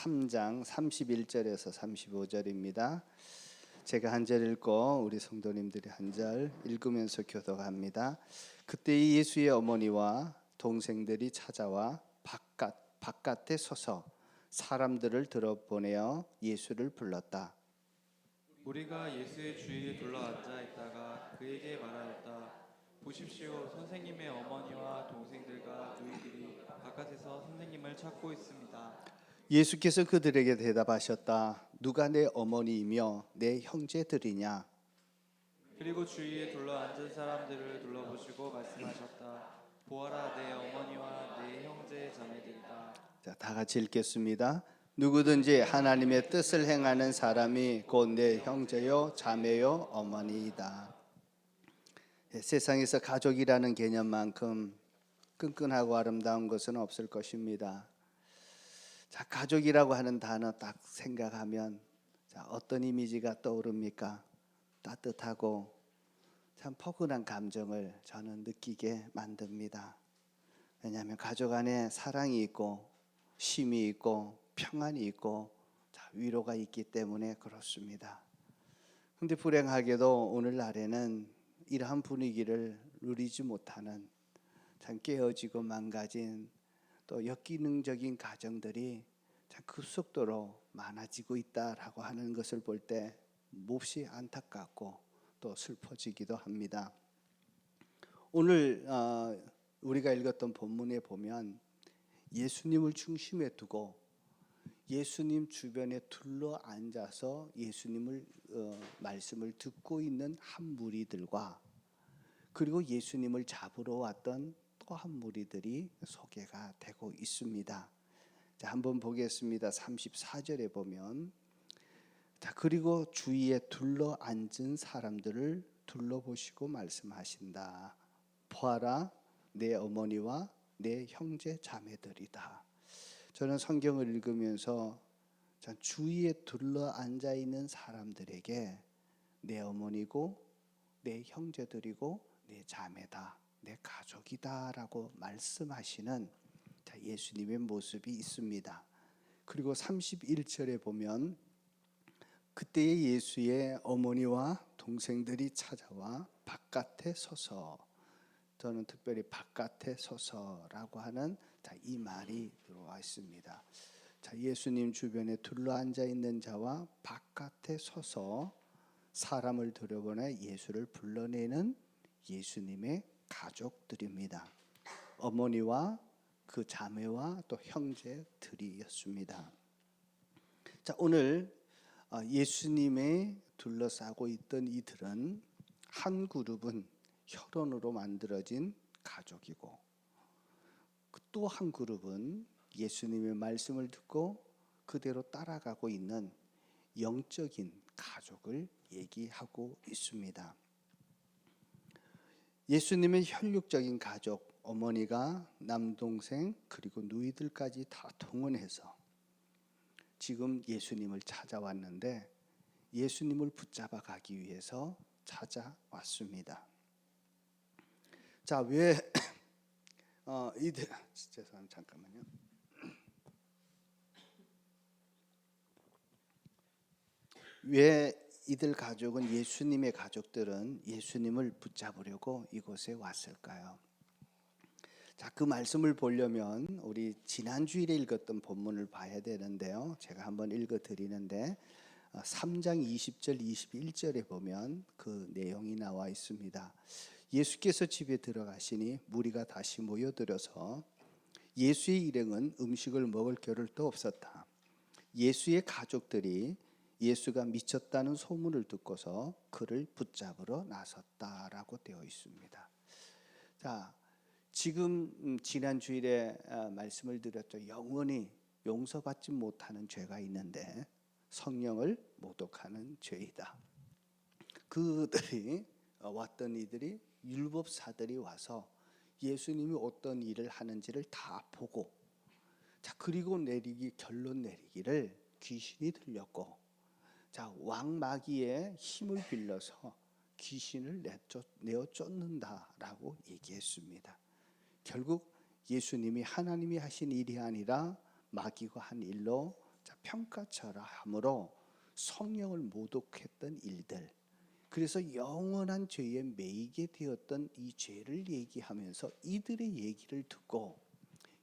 3장 31절에서 35절입니다. 제가 한 절 읽고 우리 성도님들이 한 절 읽으면서 교독합니다. 그때 예수의 어머니와 동생들이 찾아와 바깥에 서서 사람들을 들어보내어 예수를 불렀다. 우리가 예수의 주위에 둘러앉아 있다가 그에게 말하였다. 보십시오, 선생님의 어머니와 동생들과 너희들이 바깥에서 선생님을 찾고 있습니다. 예수께서 그들에게 대답하셨다. 누가 내 어머니이며 내 형제들이냐? 그리고 주위에 둘러앉은 사람들을 둘러보시고 말씀하셨다. 보아라, 내 어머니와 내 형제 자매들이다. 자, 다 같이 읽겠습니다. 누구든지 하나님의 뜻을 행하는 사람이 곧 내 형제요 자매요 어머니이다. 세상에서 가족이라는 개념만큼 끈끈하고 아름다운 것은 없을 것입니다. 자, 가족이라고 하는 단어 딱 생각하면 자, 어떤 이미지가 떠오릅니까? 따뜻하고 참 포근한 감정을 저는 느끼게 만듭니다. 왜냐하면 가족 안에 사랑이 있고 쉼이 있고 평안이 있고 위로가 있기 때문에 그렇습니다. 그런데 불행하게도 오늘날에는 이러한 분위기를 누리지 못하는 참 깨어지고 망가진 또 역기능적인 가정들이 참 급속도로 많아지고 있다라고 하는 것을 볼 때 몹시 안타깝고 또 슬퍼지기도 합니다. 오늘 우리가 읽었던 본문에 보면 예수님을 중심에 두고 예수님 주변에 둘러앉아서 예수님을 말씀을 듣고 있는 한 무리들과 그리고 예수님을 잡으러 왔던 또 한 무리들이 소개가 되고 있습니다. 자, 한번 보겠습니다. 34절에 보면 자, 그리고 주위에 둘러앉은 사람들을 둘러보시고 말씀하신다. 보아라, 내 어머니와 내 형제 자매들이다. 저는 성경을 읽으면서 주위에 둘러앉아 있는 사람들에게 내 어머니고 내 형제들이고 내 자매다, 내 가족이다라고 말씀하시는 예수님의 모습이 있습니다. 그리고 31절에 보면 그때의 예수의 어머니와 동생들이 찾아와 바깥에 서서, 저는 특별히 바깥에 서서라고 하는 이 말이 들어와 있습니다. 자, 예수님 주변에 둘러앉아 있는 자와 바깥에 서서 사람을 들여보내 예수를 불러내는 예수님의 가족들입니다. 어머니와 그 자매와 또 형제들이었습니다. 자, 오늘 예수님의 둘러싸고 있던 이들은 한 그룹은 혈연으로 만들어진 가족이고 또 한 그룹은 예수님의 말씀을 듣고 그대로 따라가고 있는 영적인 가족을 얘기하고 있습니다. 예수님의 혈육적인 가족, 어머니가 남동생 그리고 누이들까지 다 동원해서 지금 예수님을 찾아왔는데 예수님을 붙잡아 가기 위해서 찾아왔습니다. 자, 왜 이들 죄송합니다. 잠깐만요. 왜 이들 가족은 예수님의 가족들은 예수님을 붙잡으려고 이곳에 왔을까요? 자, 그 말씀을 보려면 우리 지난 주일에 읽었던 본문을 봐야 되는데요. 제가 한번 읽어 드리는데 3장 20절 21절에 보면 그 내용이 나와 있습니다. 예수께서 집에 들어가시니 무리가 다시 모여들어서 예수의 일행은 음식을 먹을 겨를도 없었다. 예수의 가족들이 예수가 미쳤다는 소문을 듣고서 그를 붙잡으러 나섰다라고 되어 있습니다. 자, 지금 지난 주일에 말씀을 드렸죠. 영원히 용서받지 못하는 죄가 있는데 성령을 모독하는 죄이다. 그들이 왔던 이들이 율법사들이 와서 예수님이 어떤 일을 하는지를 다 보고 자, 그리고 결론 내리기를 귀신이 들렸고 자, 왕마귀의 힘을 빌려서 귀신을 내어 쫓는다라고 얘기했습니다. 결국 예수님이 하나님이 하신 일이 아니라 마귀가 한 일로 평가처라 함으로 성령을 모독했던 일들, 그래서 영원한 죄에 매이게 되었던 이 죄를 얘기하면서 이들의 얘기를 듣고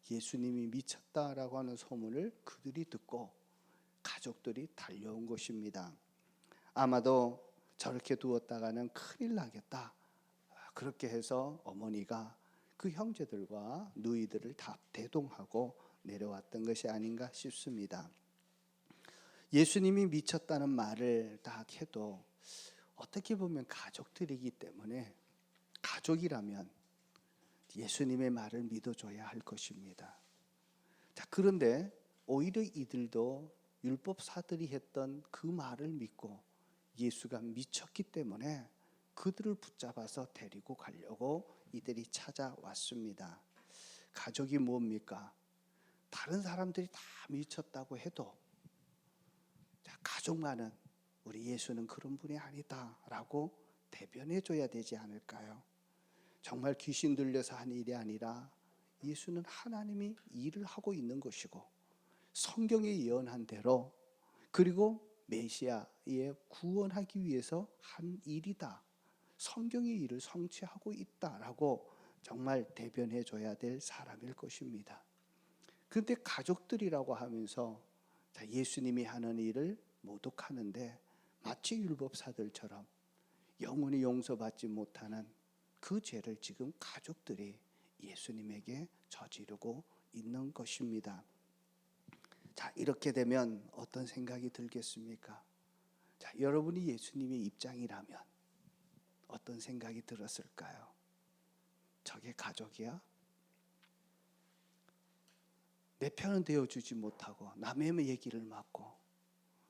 예수님이 미쳤다라고 하는 소문을 그들이 듣고 가족들이 달려온 것입니다. 아마도 저렇게 두었다가는 큰일 나겠다. 그렇게 해서 어머니가 그 형제들과 누이들을 다 대동하고 내려왔던 것이 아닌가 싶습니다. 예수님이 미쳤다는 말을 다 해도 어떻게 보면 가족들이기 때문에 가족이라면 예수님의 말을 믿어줘야 할 것입니다. 자, 그런데 오히려 이들도 율법사들이 했던 그 말을 믿고 예수가 미쳤기 때문에 그들을 붙잡아서 데리고 가려고 이들이 찾아왔습니다. 가족이 뭡니까? 다른 사람들이 다 미쳤다고 해도 가족만은 우리 예수는 그런 분이 아니다라고 대변해 줘야 되지 않을까요? 정말 귀신 들려서 한 일이 아니라 예수는 하나님이 일을 하고 있는 것이고 성경에 예언한 대로 그리고 메시아의 구원하기 위해서 한 일이다. 성경의 일을 성취하고 있다라고 정말 대변해 줘야 될 사람일 것입니다. 그런데 가족들이라고 하면서 예수님이 하는 일을 모독하는데 마치 율법사들처럼 영원히 용서받지 못하는 그 죄를 지금 가족들이 예수님에게 저지르고 있는 것입니다. 자, 이렇게 되면 어떤 생각이 들겠습니까? 자, 여러분이 예수님의 입장이라면 어떤 생각이 들었을까요? 저게 가족이야? 내 편은 되어주지 못하고 남의 얘기를 맡고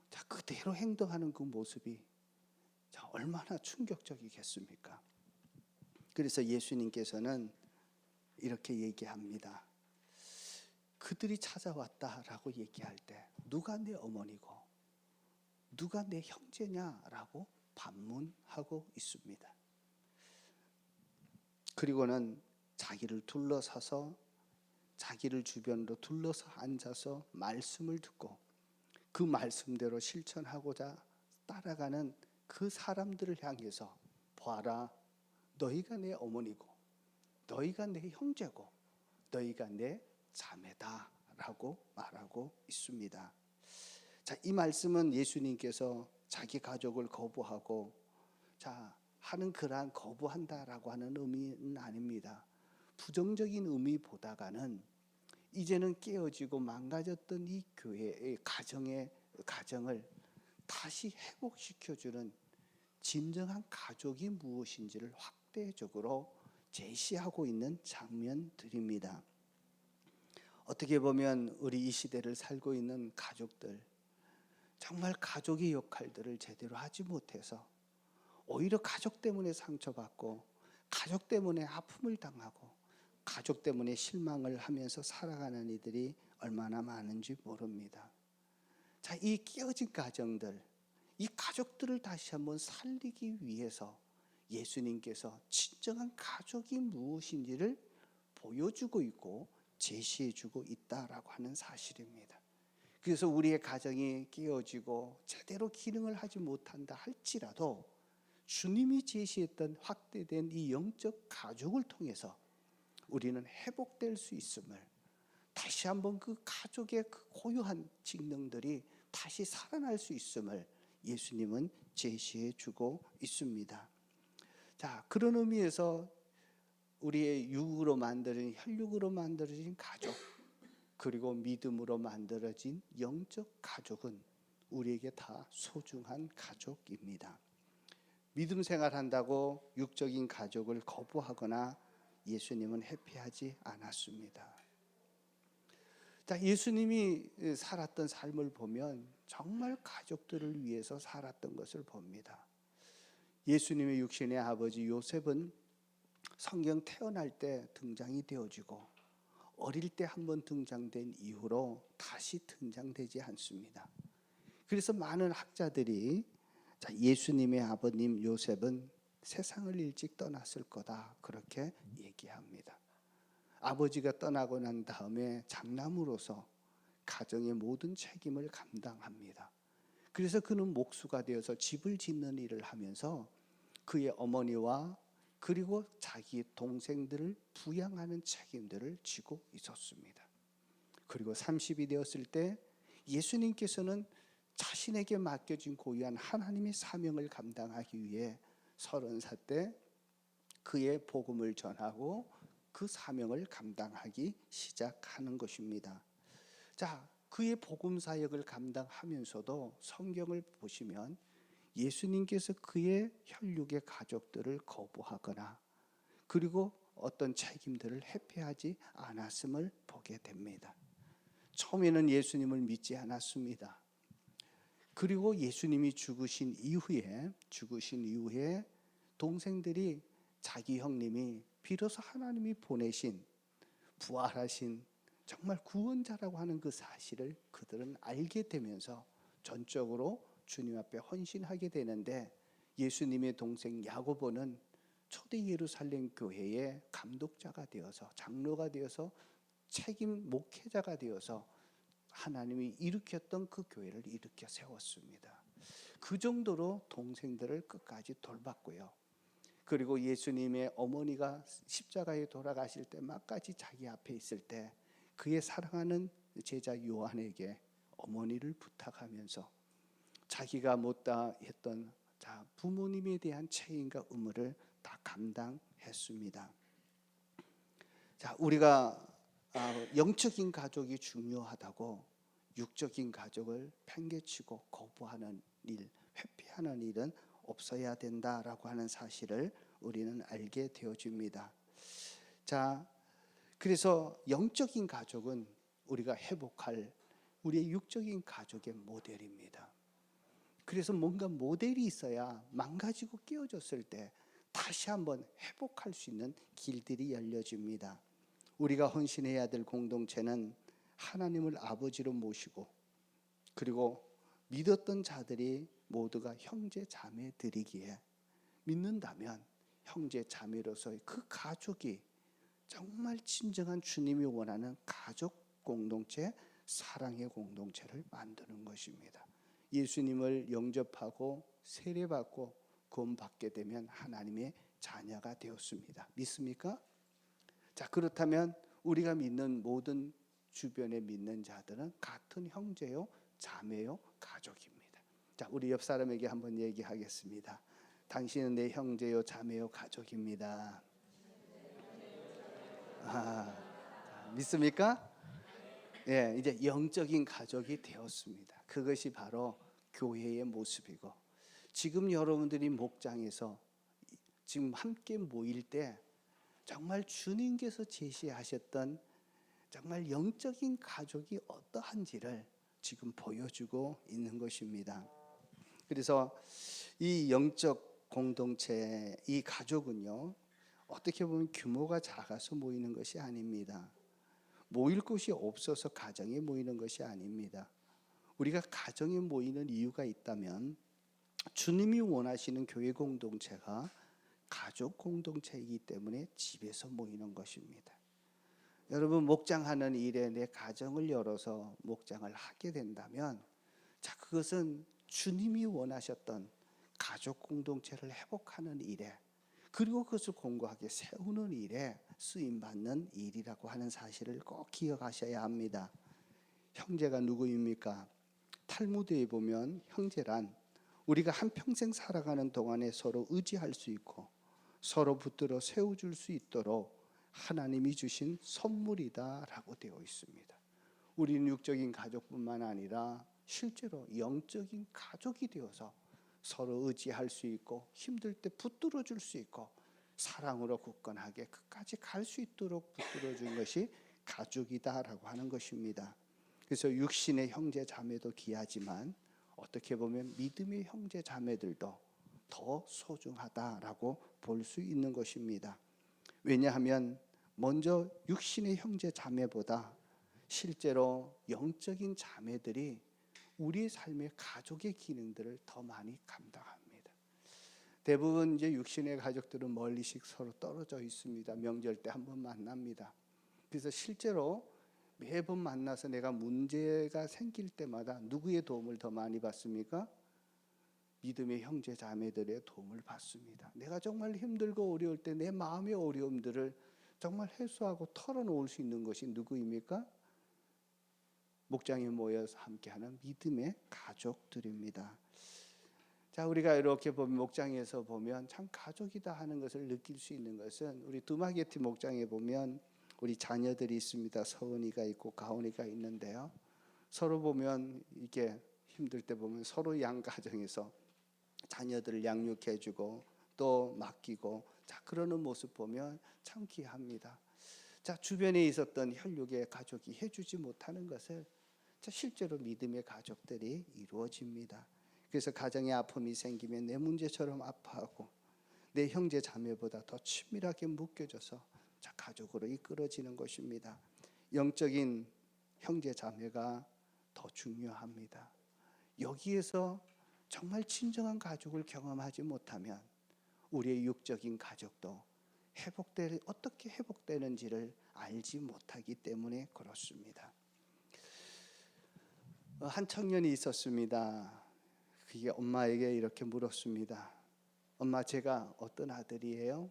자, 그대로 행동하는 그 모습이 자, 얼마나 충격적이겠습니까? 그래서 예수님께서는 이렇게 얘기합니다. 그들이 찾아왔다라고 얘기할 때 누가 내 어머니고 누가 내 형제냐라고 반문하고 있습니다. 그리고는 자기를 둘러서서 자기를 주변으로 둘러서 앉아서 말씀을 듣고 그 말씀대로 실천하고자 따라가는 그 사람들을 향해서 보아라, 너희가 내 어머니고 너희가 내 형제고 너희가 내 자매다라고 말하고 있습니다. 자, 이 말씀은 예수님께서 자기 가족을 거부하고 하는 그러한 거부한다라고 하는 의미는 아닙니다. 부정적인 의미보다가는 이제는 깨어지고 망가졌던 이 교회의 가정을 다시 회복시켜주는 진정한 가족이 무엇인지를 확대적으로 제시하고 있는 장면들입니다. 어떻게 보면 우리 이 시대를 살고 있는 가족들, 정말 가족의 역할들을 제대로 하지 못해서 오히려 가족 때문에 상처받고 가족 때문에 아픔을 당하고 가족 때문에 실망을 하면서 살아가는 이들이 얼마나 많은지 모릅니다. 자, 이 깨어진 가정들, 이 가족들을 다시 한번 살리기 위해서 예수님께서 진정한 가족이 무엇인지를 보여주고 있고 제시해주고 있다라고 하는 사실입니다. 그래서 우리의 가정이 깨어지고 제대로 기능을 하지 못한다 할지라도 주님이 제시했던 확대된 이 영적 가족을 통해서 우리는 회복될 수 있음을, 다시 한번 그 가족의 그 고유한 직능들이 다시 살아날 수 있음을 예수님은 제시해 주고 있습니다. 자, 그런 의미에서 우리의 육으로 만들어진, 혈육으로 만들어진 가족, 그리고 믿음으로 만들어진 영적 가족은 우리에게 다 소중한 가족입니다. 믿음 생활한다고 육적인 가족을 거부하거나 예수님은 회피하지 않았습니다. 자, 예수님이 살았던 삶을 보면 정말 가족들을 위해서 살았던 것을 봅니다. 예수님의 육신의 아버지 요셉은 성경 태어날 때 등장이 되어지고 어릴 때 한번 등장된 이후로 다시 등장되지 않습니다. 그래서 많은 학자들이 예수님의 아버님 요셉은 세상을 일찍 떠났을 거다 그렇게 얘기합니다. 아버지가 떠나고 난 다음에 장남으로서 가정의 모든 책임을 감당합니다. 그래서 그는 목수가 되어서 집을 짓는 일을 하면서 그의 어머니와 그리고 자기 동생들을 부양하는 책임들을 지고 있었습니다. 그리고 30이 되었을 때 예수님께서는 자신에게 맡겨진 고유한 하나님의 사명을 감당하기 위해 30살 때 그의 복음을 전하고 그 사명을 감당하기 시작하는 것입니다. 자, 그의 복음 사역을 감당하면서도 성경을 보시면 예수님께서 그의 혈육의 가족들을 거부하거나 그리고 어떤 책임들을 회피하지 않았음을 보게 됩니다. 처음에는 예수님을 믿지 않았습니다. 그리고 예수님이 죽으신 이후에 동생들이 자기 형님이 비로소 하나님이 보내신 부활하신 정말 구원자라고 하는 그 사실을 그들은 알게 되면서 전적으로 주님 앞에 헌신하게 되는데, 예수님의 동생 야고보는 초대 예루살렘 교회의 감독자가 되어서 장로가 되어서 책임 목회자가 되어서 하나님이 일으켰던 그 교회를 일으켜 세웠습니다. 그 정도로 동생들을 끝까지 돌봤고요. 그리고 예수님의 어머니가 십자가에 돌아가실 때 막까지 자기 앞에 있을 때 그의 사랑하는 제자 요한에게 어머니를 부탁하면서 자기가 못다 했던 부모님에 대한 책임과 의무를 다 감당했습니다. 자, 우리가 영적인 가족이 중요하다고 육적인 가족을 팽개치고 거부하는 일, 회피하는 일은 없어야 된다라고 하는 사실을 우리는 알게 되어집니다. 자, 그래서 영적인 가족은 우리가 회복할 우리의 육적인 가족의 모델입니다. 그래서 뭔가 모델이 있어야 망가지고 깨어졌을 때 다시 한번 회복할 수 있는 길들이 열려집니다. 우리가 헌신해야 될 공동체는 하나님을 아버지로 모시고 그리고 믿었던 자들이 모두가 형제 자매들이기에 믿는다면 형제 자매로서의 그 가족이 정말 진정한 주님이 원하는 가족 공동체, 사랑의 공동체를 만드는 것입니다. 예수님을 영접하고 세례받고 구원받게 되면 하나님의 자녀가 되었습니다. 믿습니까? 자, 그렇다면 우리가 믿는 모든 주변에 믿는 자들은 같은 형제요, 자매요, 가족입니다. 자, 우리 옆 사람에게 한번 얘기하겠습니다. 당신은 내 형제요, 자매요, 가족입니다. 믿습니까? 예, 이제 영적인 가족이 되었습니다. 그것이 바로 교회의 모습이고, 지금 여러분들이 목장에서 지금 함께 모일 때 정말 주님께서 제시하셨던 정말 영적인 가족이 어떠한지를 지금 보여주고 있는 것입니다. 그래서 이 영적 공동체, 이 가족은요, 어떻게 보면 규모가 작아서 모이는 것이 아닙니다. 모일 곳이 없어서 가정에 모이는 것이 아닙니다. 우리가 가정에 모이는 이유가 있다면 주님이 원하시는 교회 공동체가 가족 공동체이기 때문에 집에서 모이는 것입니다. 여러분, 목장하는 일에 내 가정을 열어서 목장을 하게 된다면, 자, 그것은 주님이 원하셨던 가족 공동체를 회복하는 일에, 그리고 그것을 공고하게 세우는 일에 쓰임받는 일이라고 하는 사실을 꼭 기억하셔야 합니다. 형제가 누구입니까? 탈무드에 보면 형제란 우리가 한평생 살아가는 동안에 서로 의지할 수 있고 서로 붙들어 세워줄 수 있도록 하나님이 주신 선물이다라고 되어 있습니다. 우리는 육적인 가족뿐만 아니라 실제로 영적인 가족이 되어서 서로 의지할 수 있고 힘들 때 붙들어 줄 수 있고 사랑으로 굳건하게 끝까지 갈 수 있도록 붙들어 준 것이 가족이다라고 하는 것입니다. 그래서 육신의 형제 자매도 귀하지만 어떻게 보면 믿음의 형제 자매들도 더 소중하다라고 볼 수 있는 것입니다. 왜냐하면 먼저 육신의 형제 자매보다 실제로 영적인 자매들이 우리의 삶의 가족의 기능들을 더 많이 감당합니다. 대부분 이제 육신의 가족들은 멀리씩 서로 떨어져 있습니다. 명절 때 한번 만납니다. 그래서 실제로 매번 만나서 내가 문제가 생길 때마다 누구의 도움을 더 많이 받습니까? 믿음의 형제 자매들의 도움을 받습니다. 내가 정말 힘들고 어려울 때 내 마음의 어려움들을 정말 해소하고 털어놓을 수 있는 것이 누구입니까? 목장에 모여서 함께하는 믿음의 가족들입니다. 자, 우리가 이렇게 보면 목장에서 보면 참 가족이다 하는 것을 느낄 수 있는 것은 우리 두마게티 목장에 보면 우리 자녀들이 있습니다. 서은이가 있고 가온이가 있는데요. 서로 보면 이게 힘들 때 보면 서로 양 가정에서 자녀들을 양육해주고 또 맡기고 자 그러는 모습 보면 참 귀합니다. 자 주변에 있었던 혈육의 가족이 해주지 못하는 것을 자 실제로 믿음의 가족들이 이루어집니다. 그래서 가정에 아픔이 생기면 내 문제처럼 아파하고 내 형제 자매보다 더 친밀하게 묶여져서 자 가족으로 이끌어지는 것입니다. 영적인 형제 자매가 더 중요합니다. 여기에서 정말 진정한 가족을 경험하지 못하면 우리의 육적인 가족도 어떻게 회복되는지를 알지 못하기 때문에 그렇습니다. 한 청년이 있었습니다. 그게 엄마에게 이렇게 물었습니다. 엄마, 제가 어떤 아들이에요?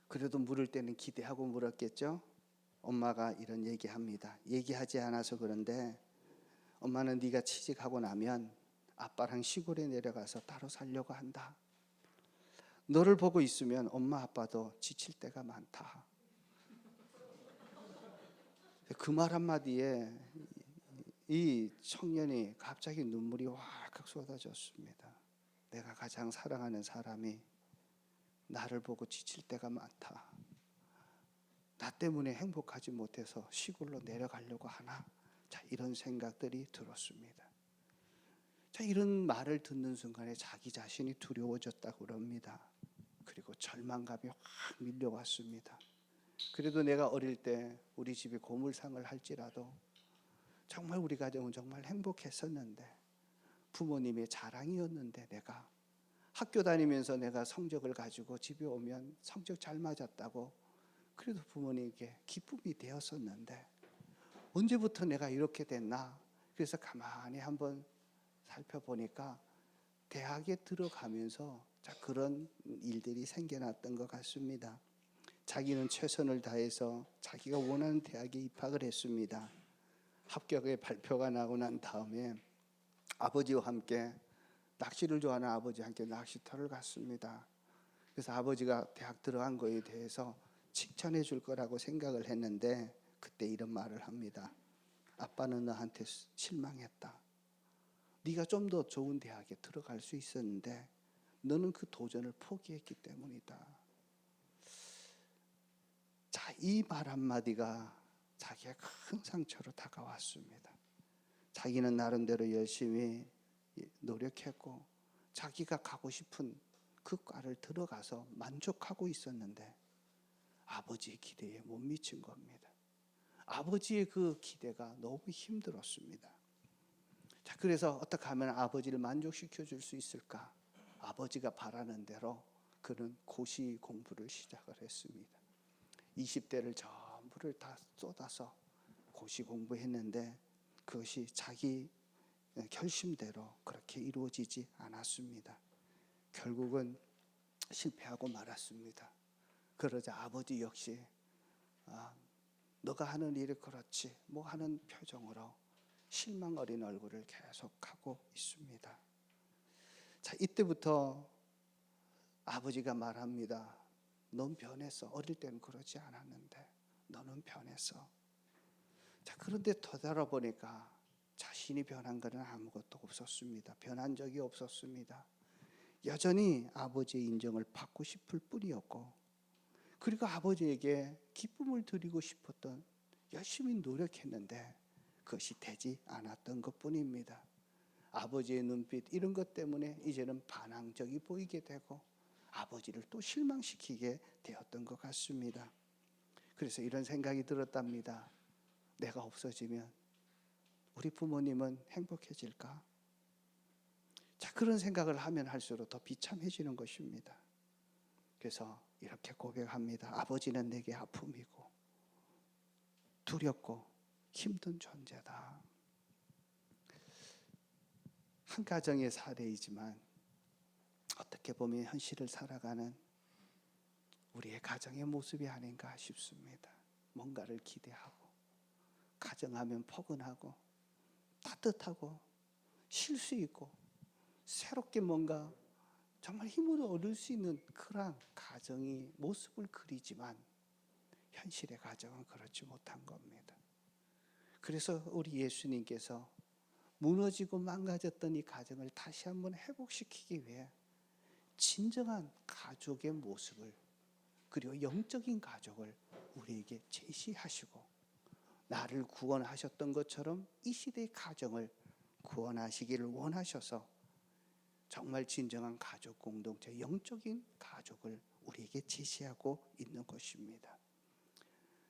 그래도 물을 때는 기대하고 물었겠죠? 엄마가 이런 얘기합니다. 얘기하지 않아서 그런데 엄마는 네가 취직하고 나면 아빠랑 시골에 내려가서 따로 살려고 한다. 너를 보고 있으면 엄마 아빠도 지칠 때가 많다. 그 말 한마디에 이 청년이 갑자기 눈물이 왈칵 쏟아졌습니다. 내가 가장 사랑하는 사람이 나를 보고 지칠 때가 많다. 나 때문에 행복하지 못해서 시골로 내려가려고 하나? 자, 이런 생각들이 들었습니다. 자, 이런 말을 듣는 순간에 자기 자신이 두려워졌다고 그럽니다. 그리고 절망감이 확 밀려왔습니다. 그래도 내가 어릴 때 우리 집이 고물상을 할지라도 정말 우리 가정은 정말 행복했었는데 부모님의 자랑이었는데 내가 학교 다니면서 내가 성적을 가지고 집에 오면 성적 잘 맞았다고 그래도 부모님께 기쁨이 되었었는데 언제부터 내가 이렇게 됐나? 그래서 가만히 한번 살펴보니까 대학에 들어가면서 그런 일들이 생겨났던 것 같습니다. 자기는 최선을 다해서 자기가 원하는 대학에 입학을 했습니다. 합격의 발표가 나고 난 다음에 아버지와 함께 낚시를 좋아하는 아버지와 함께 낚시터를 갔습니다. 그래서 아버지가 대학 들어간 거에 대해서 칭찬해 줄 거라고 생각을 했는데 그때 이런 말을 합니다. 아빠는 너한테 실망했다. 네가 좀 더 좋은 대학에 들어갈 수 있었는데 너는 그 도전을 포기했기 때문이다. 자, 이 말 한마디가 자기의 큰 상처로 다가왔습니다. 자기는 나름대로 열심히 노력했고 자기가 가고 싶은 그 과를 들어가서 만족하고 있었는데 아버지의 기대에 못 미친 겁니다. 아버지의 그 기대가 너무 힘들었습니다. 자, 그래서 어떻게 하면 아버지를 만족시켜 줄 수 있을까? 아버지가 바라는 대로 그는 고시 공부를 시작을 했습니다. 20대를 전부를 다 쏟아서 고시 공부했는데 그것이 자기 결심대로 그렇게 이루어지지 않았습니다. 결국은 실패하고 말았습니다. 그러자 아버지 역시 너가 하는 일이 그렇지 뭐 하는 표정으로 실망 어린 얼굴을 계속하고 있습니다. 자, 이때부터 아버지가 말합니다. 넌 변했어. 어릴 때는 그러지 않았는데 너는 변했어. 자, 그런데 되돌아보니까 자신이 변한 것은 아무것도 없었습니다. 변한 적이 없었습니다. 여전히 아버지의 인정을 받고 싶을 뿐이었고 그리고 아버지에게 기쁨을 드리고 싶었던 열심히 노력했는데 그것이 되지 않았던 것뿐입니다. 아버지의 눈빛 이런 것 때문에 이제는 반항적이 보이게 되고 아버지를 또 실망시키게 되었던 것 같습니다. 그래서 이런 생각이 들었답니다. 내가 없어지면 우리 부모님은 행복해질까? 자, 그런 생각을 하면 할수록 더 비참해지는 것입니다. 그래서 이렇게 고백합니다. 아버지는 내게 아픔이고 두렵고 힘든 존재다. 한 가정의 사례이지만 어떻게 보면 현실을 살아가는 우리의 가정의 모습이 아닌가 싶습니다. 뭔가를 기대하고 가정하면 포근하고 따뜻하고 쉴 수 있고 새롭게 뭔가 정말 힘을 얻을 수 있는 그런 가정이 모습을 그리지만 현실의 가정은 그렇지 못한 겁니다. 그래서 우리 예수님께서 무너지고 망가졌던 이 가정을 다시 한번 회복시키기 위해 진정한 가족의 모습을, 그리고 영적인 가족을 우리에게 제시하시고 나를 구원하셨던 것처럼 이 시대의 가정을 구원하시기를 원하셔서 정말 진정한 가족 공동체, 영적인 가족을 우리에게 제시하고 있는 것입니다.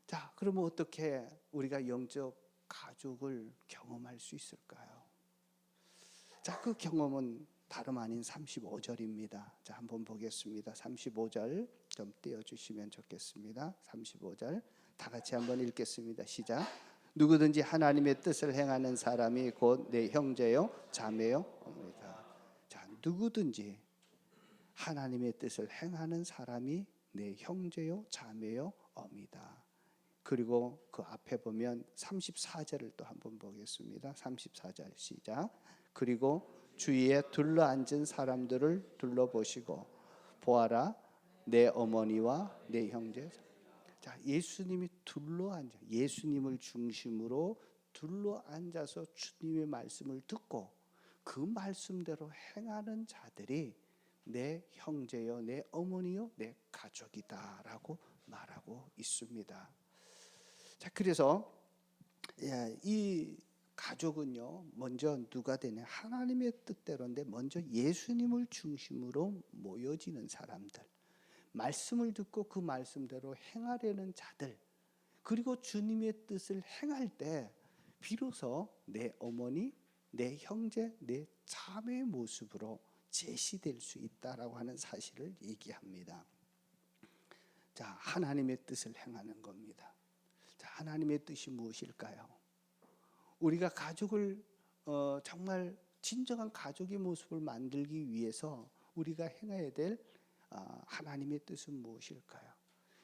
자, 그러면 어떻게 우리가 영적 가족을 경험할 수 있을까요? 자, 그 경험은 다름 아닌 35절입니다. 자, 한번 보겠습니다. 35절 좀 띄워주시면 좋겠습니다. 35절 다 같이 한번 읽겠습니다. 시작. 누구든지 하나님의 뜻을 행하는 사람이 곧 내 형제요 자매요 옵니다. 자, 누구든지 하나님의 뜻을 행하는 사람이 내 형제요 자매요 옵니다. 그리고 그 앞에 보면 34절을 또 한번 보겠습니다. 34절 시작. 그리고 주위에 둘러앉은 사람들을 둘러보시고 보아라, 내 어머니와 내 형제. 자, 예수님이 둘러앉아, 예수님을 중심으로 둘러앉아서 주님의 말씀을 듣고 그 말씀대로 행하는 자들이 내 형제요, 내 어머니요, 내 가족이다라고 말하고 있습니다. 자, 그래서 이 가족은요, 먼저 누가 되냐? 하나님의 뜻대로인데 먼저 예수님을 중심으로 모여지는 사람들, 말씀을 듣고 그 말씀대로 행하려는 자들, 그리고 주님의 뜻을 행할 때 비로소 내 어머니, 내 형제, 내 자매의 모습으로 제시될 수 있다라고 하는 사실을 얘기합니다. 자, 하나님의 뜻을 행하는 겁니다. 자, 하나님의 뜻이 무엇일까요? 우리가 가족을 정말 진정한 가족의 모습을 만들기 위해서 우리가 행해야 될 하나님의 뜻은 무엇일까요?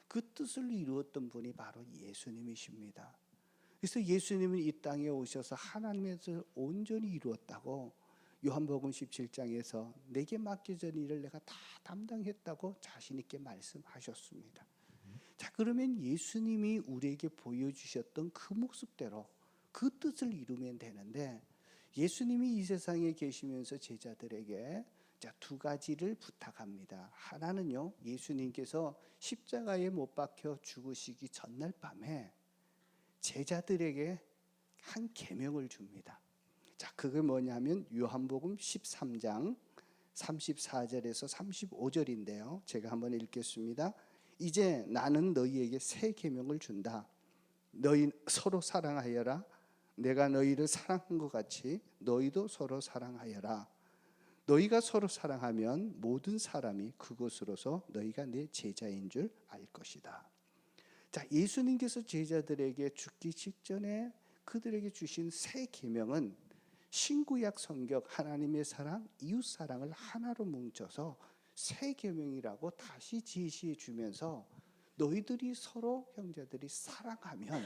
그 뜻을 이루었던 분이 바로 예수님이십니다. 그래서 예수님은 이 땅에 오셔서 하나님의 뜻을 온전히 이루었다고 요한복음 17장에서 내게 맡겨진 일을 내가 다 담당했다고 자신 있게 말씀하셨습니다. 자, 그러면 예수님이 우리에게 보여주셨던 그 모습대로 그 뜻을 이루면 되는데, 예수님이 이 세상에 계시면서 제자들에게 자, 두 가지를 부탁합니다. 하나는요, 예수님께서 십자가에 못 박혀 죽으시기 전날 밤에 제자들에게 한 계명을 줍니다. 자, 그게 뭐냐면 요한복음 13장 34절에서 35절인데요. 제가 한번 읽겠습니다. 이제 나는 너희에게 새 계명을 준다. 너희 서로 사랑하여라. 내가 너희를 사랑한 것 같이 너희도 서로 사랑하여라. 너희가 서로 사랑하면 모든 사람이 그것으로서 너희가 내 제자인 줄 알 것이다. 자, 예수님께서 제자들에게 죽기 직전에 그들에게 주신 새 계명은 신구약 성경 하나님의 사랑, 이웃 사랑을 하나로 뭉쳐서 새 계명이라고 다시 제시해 주면서 너희들이 서로 형제들이 사랑하면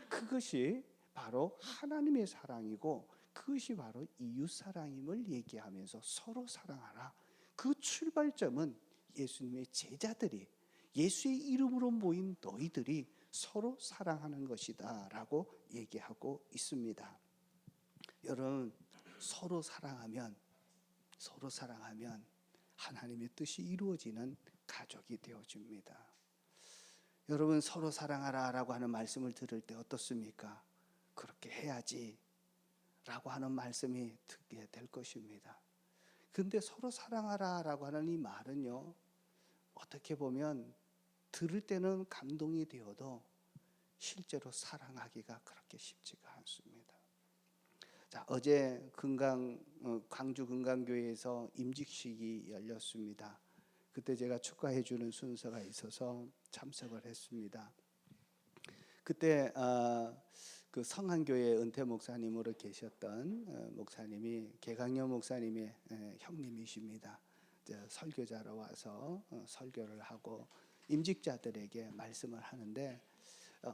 그것이 바로 하나님의 사랑이고 그것이 바로 이웃 사랑임을 얘기하면서 서로 사랑하라. 그 출발점은 예수님의 제자들이, 예수의 이름으로 모인 너희들이 서로 사랑하는 것이다 라고 얘기하고 있습니다. 여러분, 서로 사랑하면 하나님의 뜻이 이루어지는 가족이 되어집니다. 여러분, 서로 사랑하라 라고 하는 말씀을 들을 때 어떻습니까? 그렇게 해야지 라고 하는 말씀이 듣게 될 것입니다. 근데 서로 사랑하라 라고 하는 이 말은요, 어떻게 보면 들을 때는 감동이 되어도 실제로 사랑하기가 그렇게 쉽지가 않습니다. 자, 어제 광주 금강교회에서 임직식이 열렸습니다. 그때 제가 축하해 주는 순서가 있어서 참석을 했습니다. 그때 그 성한교회 은퇴 목사님으로 계셨던 목사님이 개강령 목사님의 형님이십니다. 설교자로 와서 설교를 하고 임직자들에게 말씀을 하는데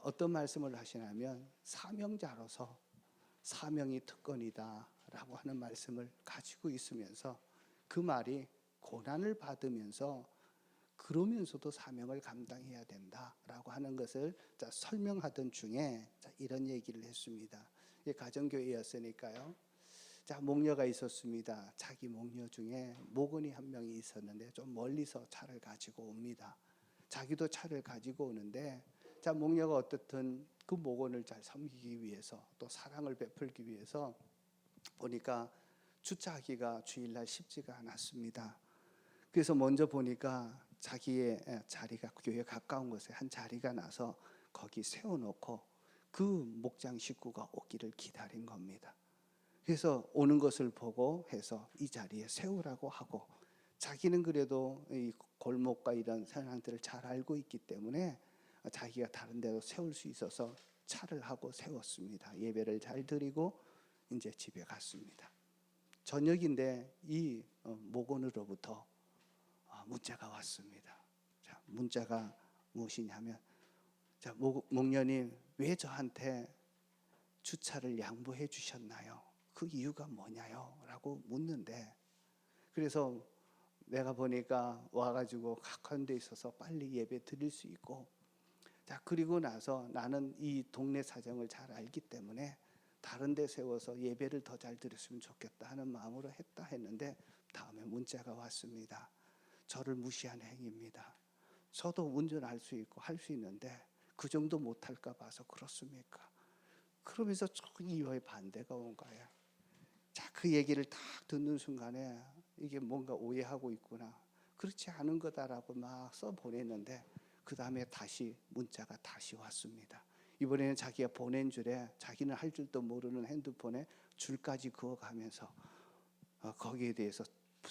어떤 말씀을 하시냐면 사명자로서 사명이 특권이다라고 하는 말씀을 가지고 있으면서 그 말이 고난을 받으면서 그러면서도 사명을 감당해야 된다라고 하는 것을 설명하던 중에 이런 얘기를 했습니다. 이게 가정교회였으니까요. 목녀가 있었습니다. 자기 목녀 중에 목원이 한 명이 있었는데 좀 멀리서 차를 가지고 옵니다. 자기도 차를 가지고 오는데 목녀가 어떻든 그 목원을 잘 섬기기 위해서 또 사랑을 베풀기 위해서 보니까 주차하기가 주일날 쉽지가 않았습니다. 그래서 먼저 보니까 자기의 자리가 교회 가까운 곳에 한 자리가 나서 거기 세워놓고 그 목장 식구가 오기를 기다린 겁니다. 그래서 오는 것을 보고 해서 이 자리에 세우라고 하고, 자기는 그래도 이 골목과 이런 상황들을 잘 알고 있기 때문에 자기가 다른 데로 세울 수 있어서 차를 하고 세웠습니다. 예배를 잘 드리고 이제 집에 갔습니다. 저녁인데 이 목원으로부터 문자가 왔습니다. 문자가 무엇이냐면, 목련님 왜 저한테 주차를 양보해 주셨나요? 그 이유가 뭐냐요? 라고 묻는데, 그래서 내가 보니까 와가지고 가까운 데 있어서 빨리 예배 드릴 수 있고, 그리고 나서 나는 이 동네 사정을 잘 알기 때문에 다른 데 세워서 예배를 더 잘 드렸으면 좋겠다 하는 마음으로 했다 했는데, 다음에 문자가 왔습니다. 저를 무시한 행위입니다. 저도 운전할 수 있고 할 수 있는데 그 정도 못할까 봐서 그렇습니까? 그러면서 이와의 반대가 온 거예요. 그 얘기를 딱 듣는 순간에 이게 뭔가 오해하고 있구나, 그렇지 않은 거다라고 막 써보냈는데, 그 다음에 다시 문자가 다시 왔습니다. 이번에는 자기가 보낸 줄에 자기는 할 줄도 모르는 핸드폰에 줄까지 그어가면서 거기에 대해서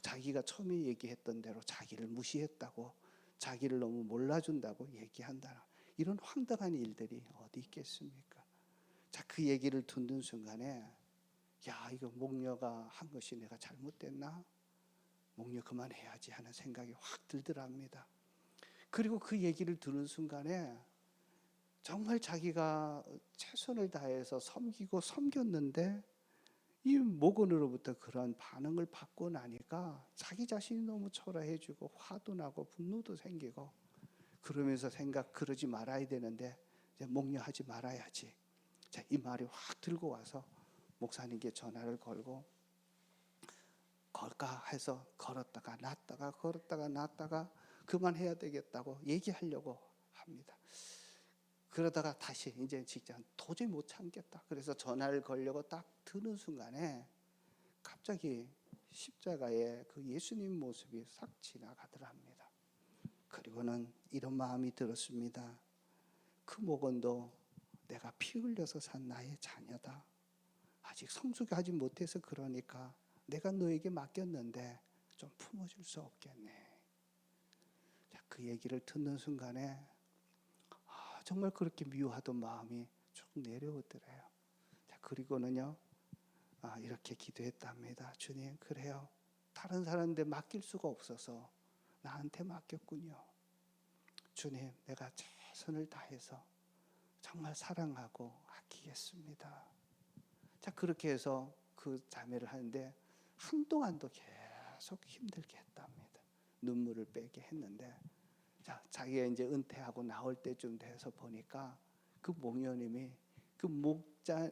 자기가 처음에 얘기했던 대로 자기를 무시했다고, 자기를 너무 몰라준다고 얘기한다. 이런 황당한 일들이 어디 있겠습니까? 그 얘기를 듣는 순간에 이거 목녀가 한 것이 내가 잘못됐나? 목녀 그만해야지 하는 생각이 확 들더랍니다. 그리고 그 얘기를 듣는 순간에 정말 자기가 최선을 다해서 섬기고 섬겼는데 이 목원으로부터 그런 반응을 받고 나니까 자기 자신이 너무 초라해지고 화도 나고 분노도 생기고, 그러면서 그러지 말아야 되는데 이제 목녀하지 말아야지. 이 말이 확 들고 와서 목사님께 전화를 걸고, 걸까 해서 걸었다가 놨다가 걸었다가 놨다가 그만해야 되겠다고 얘기하려고 합니다. 그러다가 다시 이제 직장 도저히 못 참겠다. 그래서 전화를 걸려고 딱 드는 순간에 갑자기 십자가에 그 예수님 모습이 싹 지나가더랍니다. 그리고는 이런 마음이 들었습니다. 그 목원도 내가 피 흘려서 산 나의 자녀다. 아직 성숙하지 못해서 그러니까 내가 너에게 맡겼는데 좀 품어줄 수 없겠네. 그 얘기를 듣는 순간에 정말 그렇게 미워하던 마음이 조금 내려오더래요. 그리고는요, 이렇게 기도했답니다. 주님, 그래요. 다른 사람한테 맡길 수가 없어서 나한테 맡겼군요. 주님, 내가 최선을 다해서 정말 사랑하고 아끼겠습니다. 그렇게 해서 그 자매를 하는데 한동안도 계속 힘들게 했답니다. 눈물을 빼게 했는데, 자기가 이제 은퇴하고 나올 때쯤 돼서 보니까 그 목녀님이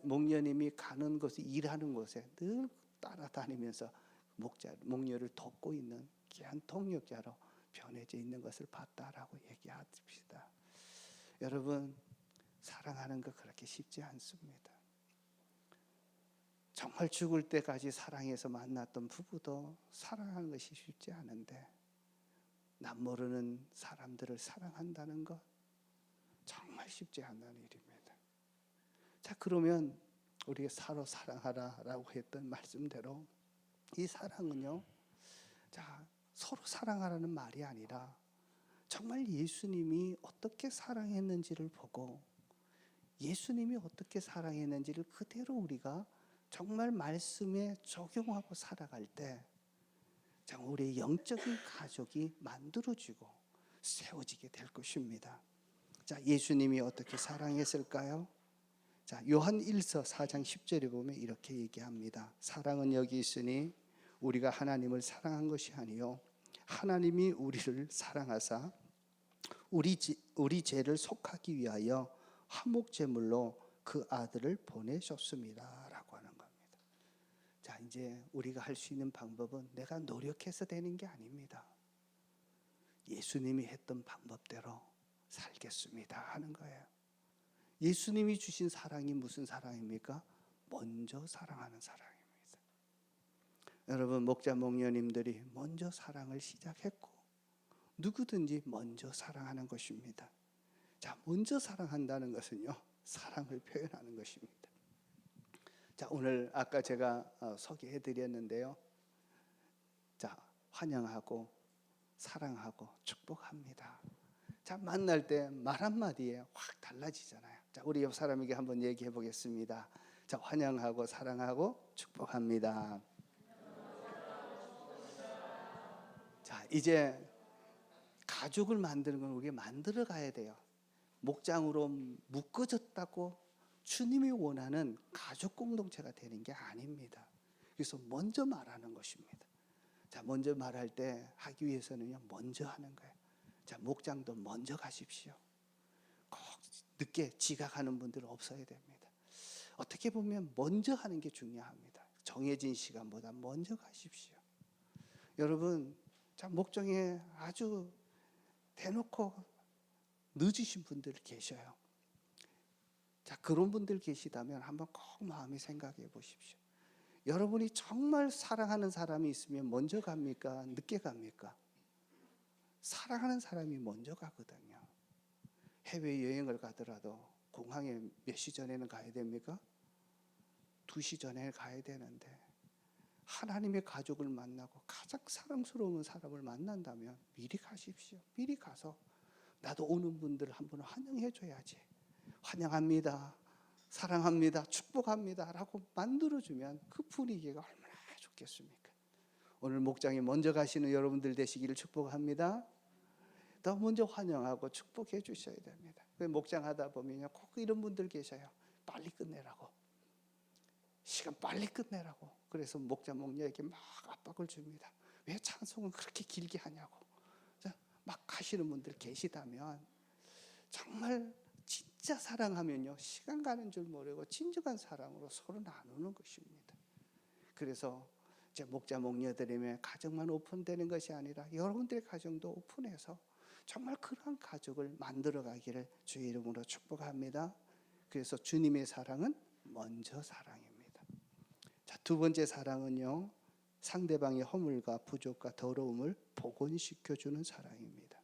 목녀님이 가는 곳에, 일하는 곳에 늘 따라다니면서 목녀를 돕고 있는 귀한 동역자로 변해져 있는 것을 봤다라고 얘기합시다. 여러분, 사랑하는 거 그렇게 쉽지 않습니다. 정말 죽을 때까지 사랑해서 만났던 부부도 사랑하는 것이 쉽지 않은데, 남 모르는 사람들을 사랑한다는 것 정말 쉽지 않은 일입니다. 그러면 우리가 서로 사랑하라라고 했던 말씀대로 이 사랑은요, 서로 사랑하라는 말이 아니라 정말 예수님이 어떻게 사랑했는지를 보고 예수님이 어떻게 사랑했는지를 그대로 우리가 정말 말씀에 적용하고 살아갈 때 우리의 영적인 가족이 만들어지고 세워지게 될 것입니다. 자, 예수님이 어떻게 사랑했을까요? 자, 요한 1서 4장 10절에 보면 이렇게 얘기합니다. 사랑은 여기 있으니 우리가 하나님을 사랑한 것이 아니요 하나님이 우리를 사랑하사 우리 죄를 속하기 위하여 화목 제물로 그 아들을 보내셨습니다라고 하는 겁니다. 자, 이제 우리가 할 수 있는 방법은 내가 노력해서 되는 게 아닙니다. 예수님이 했던 방법대로 살겠습니다 하는 거예요. 예수님이 주신 사랑이 무슨 사랑입니까? 먼저 사랑하는 사랑입니다. 여러분, 목자 목녀님들이 먼저 사랑을 시작했고 누구든지 먼저 사랑하는 것입니다. 자, 먼저 사랑한다는 것은요, 사랑을 표현하는 것입니다. 자, 오늘 아까 제가 소개해 드렸는데요. 자, 환영하고 사랑하고 축복합니다. 자, 만날 때 말 한마디에 확 달라지잖아요. 자, 우리 옆 사람에게 한번 얘기해 보겠습니다. 자, 환영하고 사랑하고 축복합니다. 자, 이제 가족을 만드는 건 우리가 만들어 가야 돼요. 목장으로 묶어졌다고 주님이 원하는 가족 공동체가 되는 게 아닙니다. 그래서 먼저 말하는 것입니다. 자, 먼저 말할 때 하기 위해서는요, 먼저 하는 거예요. 자, 목장도 먼저 가십시오. 꼭 늦게 지각하는 분들 없어야 됩니다. 어떻게 보면 먼저 하는 게 중요합니다. 정해진 시간보다 먼저 가십시오. 여러분, 자, 목장에 아주 대놓고 늦으신 분들 계셔요. 자, 그런 분들 계시다면 한번 꼭 마음에 생각해 보십시오. 여러분이 정말 사랑하는 사람이 있으면 먼저 갑니까? 늦게 갑니까? 사랑하는 사람이 먼저 가거든요. 해외여행을 가더라도 공항에 몇 시 전에는 가야 됩니까? 2시 전에 가야 되는데 하나님의 가족을 만나고 가장 사랑스러운 사람을 만난다면 미리 가십시오. 미리 가서 나도 오는 분들을 한번 환영해 줘야지. 환영합니다. 사랑합니다. 축복합니다. 라고 만들어주면 그 분위기가 얼마나 좋겠습니까? 오늘 목장에 먼저 가시는 여러분들 되시기를 축복합니다. 더 먼저 환영하고 축복해 주셔야 됩니다. 목장 하다 보면요, 꼭 이런 분들 계셔요. 빨리 끝내라고. 시간 빨리 끝내라고. 그래서 목자 목녀에게 막 압박을 줍니다. 왜 찬송을 그렇게 길게 하냐고. 막 하시는 분들 계시다면 정말 진짜 사랑하면요, 시간 가는 줄 모르고 진정한 사랑으로 서로 나누는 것입니다. 그래서 이제 목자 목녀들이면 가정만 오픈되는 것이 아니라 여러분들의 가정도 오픈해서 정말 그러한 가족을 만들어 가기를 주의 이름으로 축복합니다. 그래서 주님의 사랑은 먼저 사랑입니다. 자, 두 번째 사랑은요, 상대방의 허물과 부족과 더러움을 복원시켜주는 사랑입니다.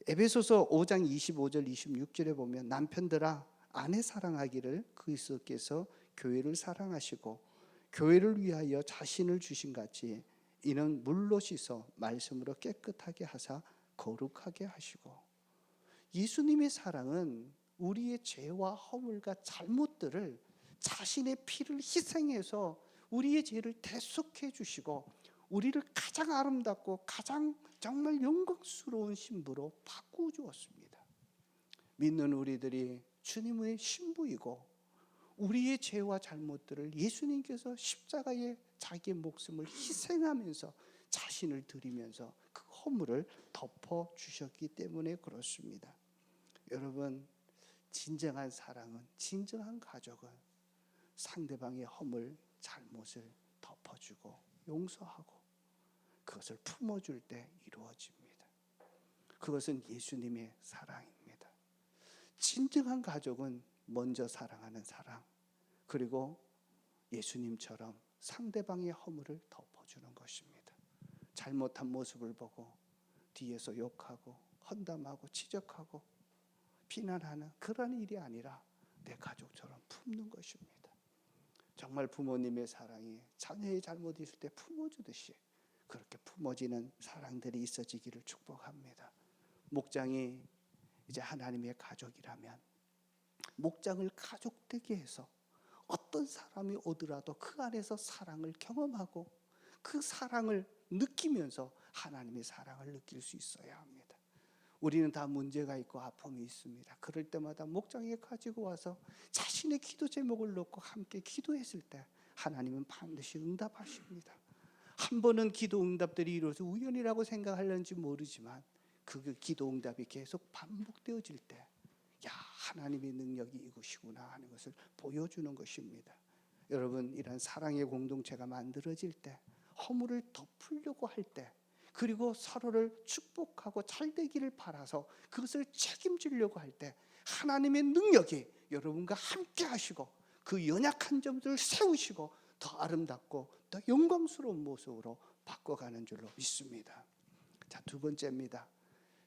에베소서 5장 25절 26절에 보면 남편들아 아내 사랑하기를 그리스도께서 교회를 사랑하시고 교회를 위하여 자신을 주신 같이 이는 물로 씻어 말씀으로 깨끗하게 하사 거룩하게 하시고. 예수님의 사랑은 우리의 죄와 허물과 잘못들을 자신의 피를 희생해서 우리의 죄를 대속해 주시고 우리를 가장 아름답고 가장 정말 영광스러운 신부로 바꾸어 주었습니다. 믿는 우리들이 주님의 신부이고 우리의 죄와 잘못들을 예수님께서 십자가에 자기의 목숨을 희생하면서 자신을 드리면서 그 허물을 덮어 주셨기 때문에 그렇습니다. 여러분, 진정한 사랑은, 진정한 가족은 상대방의 허물, 잘못을 덮어주고 용서하고 그것을 품어줄 때 이루어집니다. 그것은 예수님의 사랑입니다. 진정한 가족은 먼저 사랑하는 사랑, 그리고 예수님처럼 상대방의 허물을 덮어주는 것입니다. 잘못한 모습을 보고 뒤에서 욕하고 험담하고 지적하고 비난하는 그런 일이 아니라 내 가족처럼 품는 것입니다. 정말 부모님의 사랑이 자녀의 잘못이 있을 때 품어주듯이 그렇게 품어지는 사랑들이 있어지기를 축복합니다. 목장이 이제 하나님의 가족이라면 목장을 가족되게 해서 어떤 사람이 오더라도 그 안에서 사랑을 경험하고 그 사랑을 느끼면서 하나님의 사랑을 느낄 수 있어야 합니다. 우리는 다 문제가 있고 아픔이 있습니다. 그럴 때마다 목장에 가지고 와서 자신의 기도 제목을 놓고 함께 기도했을 때 하나님은 반드시 응답하십니다. 한 번은 기도 응답들이 이루어져 우연이라고 생각하려는지 모르지만 그 기도 응답이 계속 반복되어질 때 야, 하나님의 능력이 이것이구나 하는 것을 보여주는 것입니다. 여러분, 이런 사랑의 공동체가 만들어질 때, 허물을 덮으려고 할 때, 그리고 서로를 축복하고 잘되기를 바라서 그것을 책임지려고 할 때 하나님의 능력이 여러분과 함께 하시고 그 연약한 점들을 세우시고 더 아름답고 더 영광스러운 모습으로 바꿔가는 줄로 믿습니다. 자, 두 번째입니다.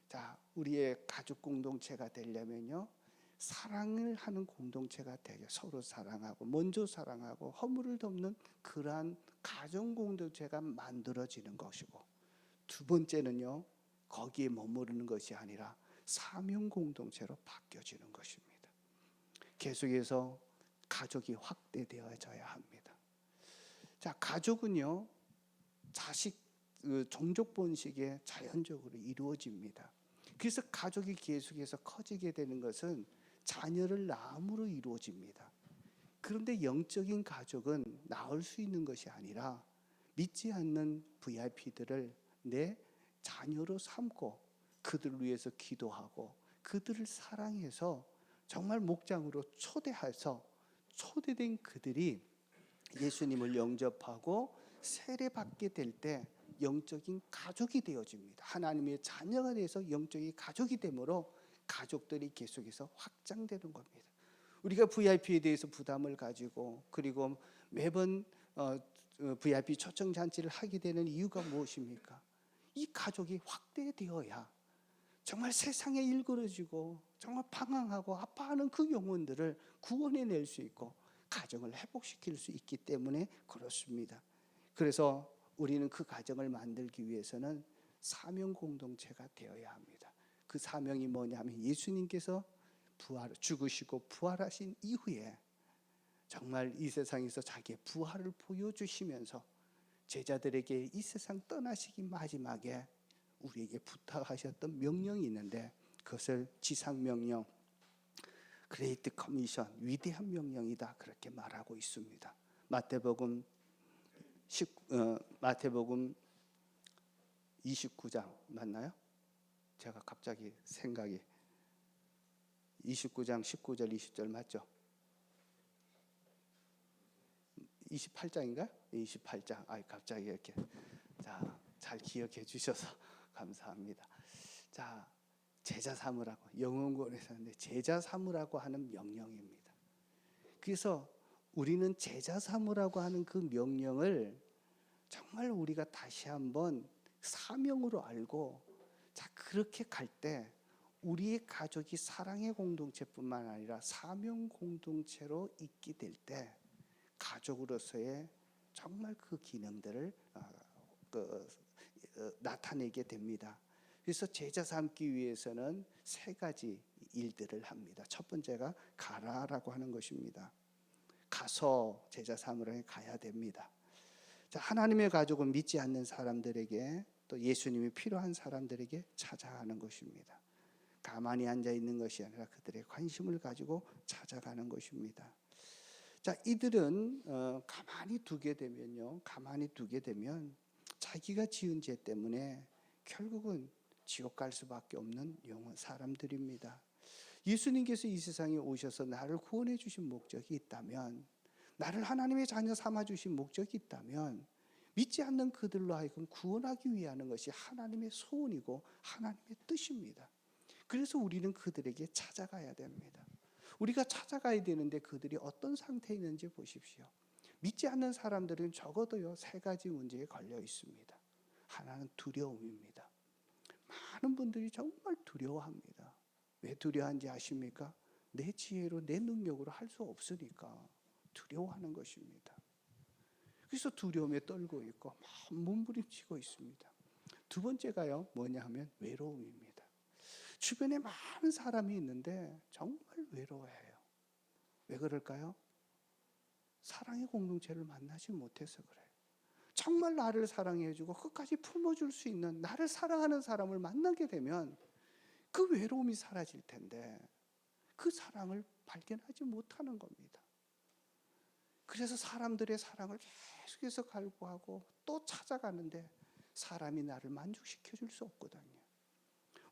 자, 우리의 가족 공동체가 되려면요, 사랑을 하는 공동체가 되게 서로 사랑하고 먼저 사랑하고 허물을 덮는 그러한 가정 공동체가 만들어지는 것이고, 두 번째는요, 거기에 머무르는 것이 아니라 사명 공동체로 바뀌어지는 것입니다. 계속해서 가족이 확대되어져야 합니다. 자, 가족은요, 자식 종족 번식에 자연적으로 이루어집니다. 그래서 가족이 계속해서 커지게 되는 것은 자녀를 낳음으로 이루어집니다. 그런데 영적인 가족은 낳을 수 있는 것이 아니라 믿지 않는 VIP들을 내 자녀로 삼고 그들을 위해서 기도하고 그들을 사랑해서 정말 목장으로 초대해서 초대된 그들이 예수님을 영접하고 세례받게 될 때 영적인 가족이 되어집니다. 하나님의 자녀가 돼서 영적인 가족이 되므로 가족들이 계속해서 확장되는 겁니다. 우리가 VIP에 대해서 부담을 가지고 그리고 매번 VIP 초청 잔치를 하게 되는 이유가 무엇입니까? 이 가족이 확대되어야 정말 세상에 일그러지고 정말 방황하고 아파하는 그 영혼들을 구원해낼 수 있고 가정을 회복시킬 수 있기 때문에 그렇습니다. 그래서 우리는 그 가정을 만들기 위해서는 사명 공동체가 되어야 합니다. 그 사명이 뭐냐면 예수님께서 죽으시고 부활하신 이후에 정말 이 세상에서 자기의 부활을 보여주시면서 제자들에게 이 세상 떠나시기 마지막에 우리에게 부탁하셨던 명령이 있는데 그것을 지상명령, 그레이트 커미션, 위대한 명령이다 그렇게 말하고 있습니다. 마태복음 29장 맞나요? 제가 갑자기 생각이 29장 19절 20절 맞죠? 28장인가요? 28장. 갑자기 이렇게 잘 기억해 주셔서 감사합니다. 자, 제자 삼으라고 영원권에서 하는데 제자 삼으라고 하는 명령입니다. 그래서 우리는 제자 삼으라고 하는 그 명령을 정말 우리가 다시 한번 사명으로 알고 자 그렇게 갈 때 우리의 가족이 사랑의 공동체뿐만 아니라 사명 공동체로 있게 될 때 가족으로서의 정말 그 기능들을 나타내게 됩니다. 그래서 제자 삼기 위해서는 세 가지 일들을 합니다. 첫 번째가 가라라고 하는 것입니다. 가서 제자 삼으러 가야 됩니다. 자, 하나님의 가족은 믿지 않는 사람들에게 또 예수님이 필요한 사람들에게 찾아가는 것입니다. 가만히 앉아 있는 것이 아니라 그들의 관심을 가지고 찾아가는 것입니다. 자, 이들은 가만히 두게 되면 자기가 지은 죄 때문에 결국은 지옥 갈 수밖에 없는 영혼 사람들입니다. 예수님께서 이 세상에 오셔서 나를 구원해 주신 목적이 있다면, 나를 하나님의 자녀 삼아 주신 목적이 있다면 믿지 않는 그들로 하여금 구원하기 위하는 것이 하나님의 소원이고 하나님의 뜻입니다. 그래서 우리는 그들에게 찾아가야 됩니다. 우리가 찾아가야 되는데 그들이 어떤 상태에 있는지 보십시오. 믿지 않는 사람들은 적어도요 세 가지 문제에 걸려 있습니다. 하나는 두려움입니다. 많은 분들이 정말 두려워합니다. 왜 두려워하는지 아십니까? 내 지혜로 내 능력으로 할 수 없으니까 두려워하는 것입니다. 그래서 두려움에 떨고 있고 몸부림치고 있습니다. 두 번째가요 뭐냐 하면 외로움입니다. 주변에 많은 사람이 있는데 정말 외로워해요. 왜 그럴까요? 사랑의 공동체를 만나지 못해서 그래요. 정말 나를 사랑해주고 끝까지 품어줄 수 있는 나를 사랑하는 사람을 만나게 되면 그 외로움이 사라질 텐데 그 사랑을 발견하지 못하는 겁니다. 그래서 사람들의 사랑을 계속해서 갈구하고 또 찾아가는데 사람이 나를 만족시켜 줄 수 없거든요.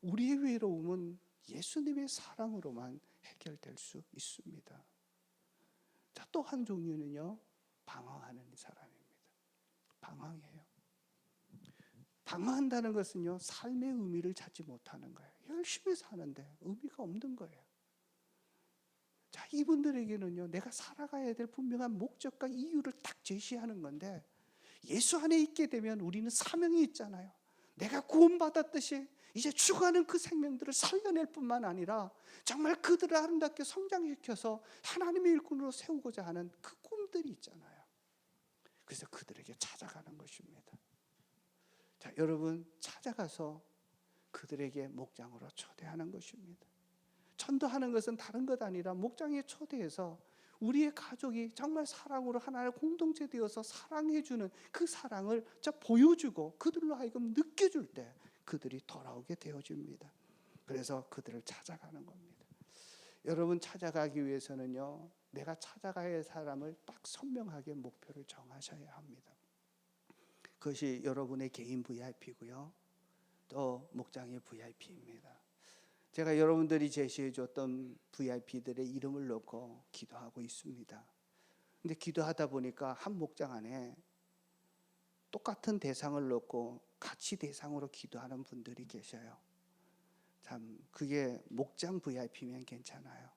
우리의 외로움은 예수님의 사랑으로만 해결될 수 있습니다. 자, 또 한 종류는요, 방황하는 사람입니다. 방황해요. 방황한다는 것은요, 삶의 의미를 찾지 못하는 거예요. 열심히 사는데 의미가 없는 거예요. 자, 이분들에게는요, 내가 살아가야 될 분명한 목적과 이유를 딱 제시하는 건데, 예수 안에 있게 되면 우리는 사명이 있잖아요. 내가 구원받았듯이 이제 죽어가는 그 생명들을 살려낼 뿐만 아니라 정말 그들을 아름답게 성장시켜서 하나님의 일꾼으로 세우고자 하는 그 꿈들이 있잖아요. 그래서 그들에게 찾아가는 것입니다. 자, 여러분, 찾아가서 그들에게 목장으로 초대하는 것입니다. 전도하는 것은 다른 것 아니라 목장에 초대해서 우리의 가족이 정말 사랑으로 하나의 공동체 되어서 사랑해주는 그 사랑을 보여주고 그들로 하여금 느껴줄 때 그들이 돌아오게 되어집니다. 그래서 그들을 찾아가는 겁니다. 여러분, 찾아가기 위해서는요, 내가 찾아가야 할 사람을 딱 선명하게 목표를 정하셔야 합니다. 그것이 여러분의 개인 VIP고요, 또 목장의 VIP입니다. 제가 여러분들이 제시해 줬던 VIP들의 이름을 넣고 기도하고 있습니다. 근데 기도하다 보니까 한 목장 안에 똑같은 대상을 넣고 같이 대상으로 기도하는 분들이 계셔요. 참, 그게 목장 VIP면 괜찮아요.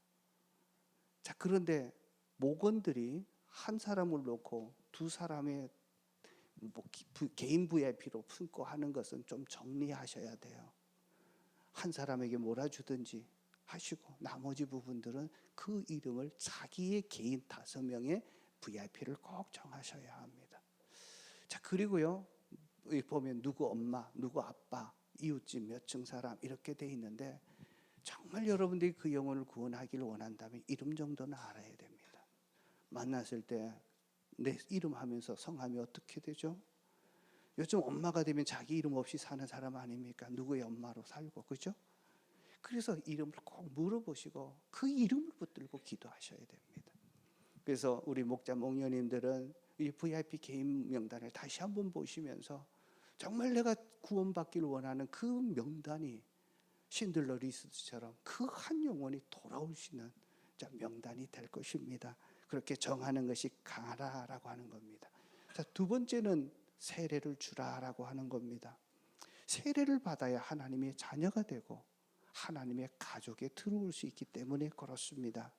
자, 그런데 목원들이 한 사람을 놓고 두 사람의 개인 VIP로 품고 하는 것은 좀 정리하셔야 돼요. 한 사람에게 몰아주든지 하시고 나머지 부분들은 그 이름을 자기의 개인 5명의 VIP를 꼭 정하셔야 합니다. 자, 그리고요, 여기 보면 누구 엄마, 누구 아빠, 이웃집 몇 층 사람 이렇게 돼 있는데 정말 여러분들이 그 영혼을 구원하기를 원한다면 이름 정도는 알아야 됩니다. 만났을 때 내 이름 하면서 성함이 어떻게 되죠? 요즘 엄마가 되면 자기 이름 없이 사는 사람 아닙니까? 누구의 엄마로 살고, 그죠? 그래서 이름을 꼭 물어보시고 그 이름을 붙들고 기도하셔야 됩니다. 그래서 우리 목자 목녀님들은 이 VIP 개인 명단을 다시 한번 보시면서 정말 내가 구원받기를 원하는 그 명단이 신들러 리스트처럼 그 한 영혼이 돌아올 수 있는 명단이 될 것입니다. 그렇게 정하는 것이 강하라라고 하는 겁니다. 자, 두 번째는 세례를 주라라고 하는 겁니다. 세례를 받아야 하나님의 자녀가 되고 하나님의 가족에 들어올 수 있기 때문에 그렇습니다.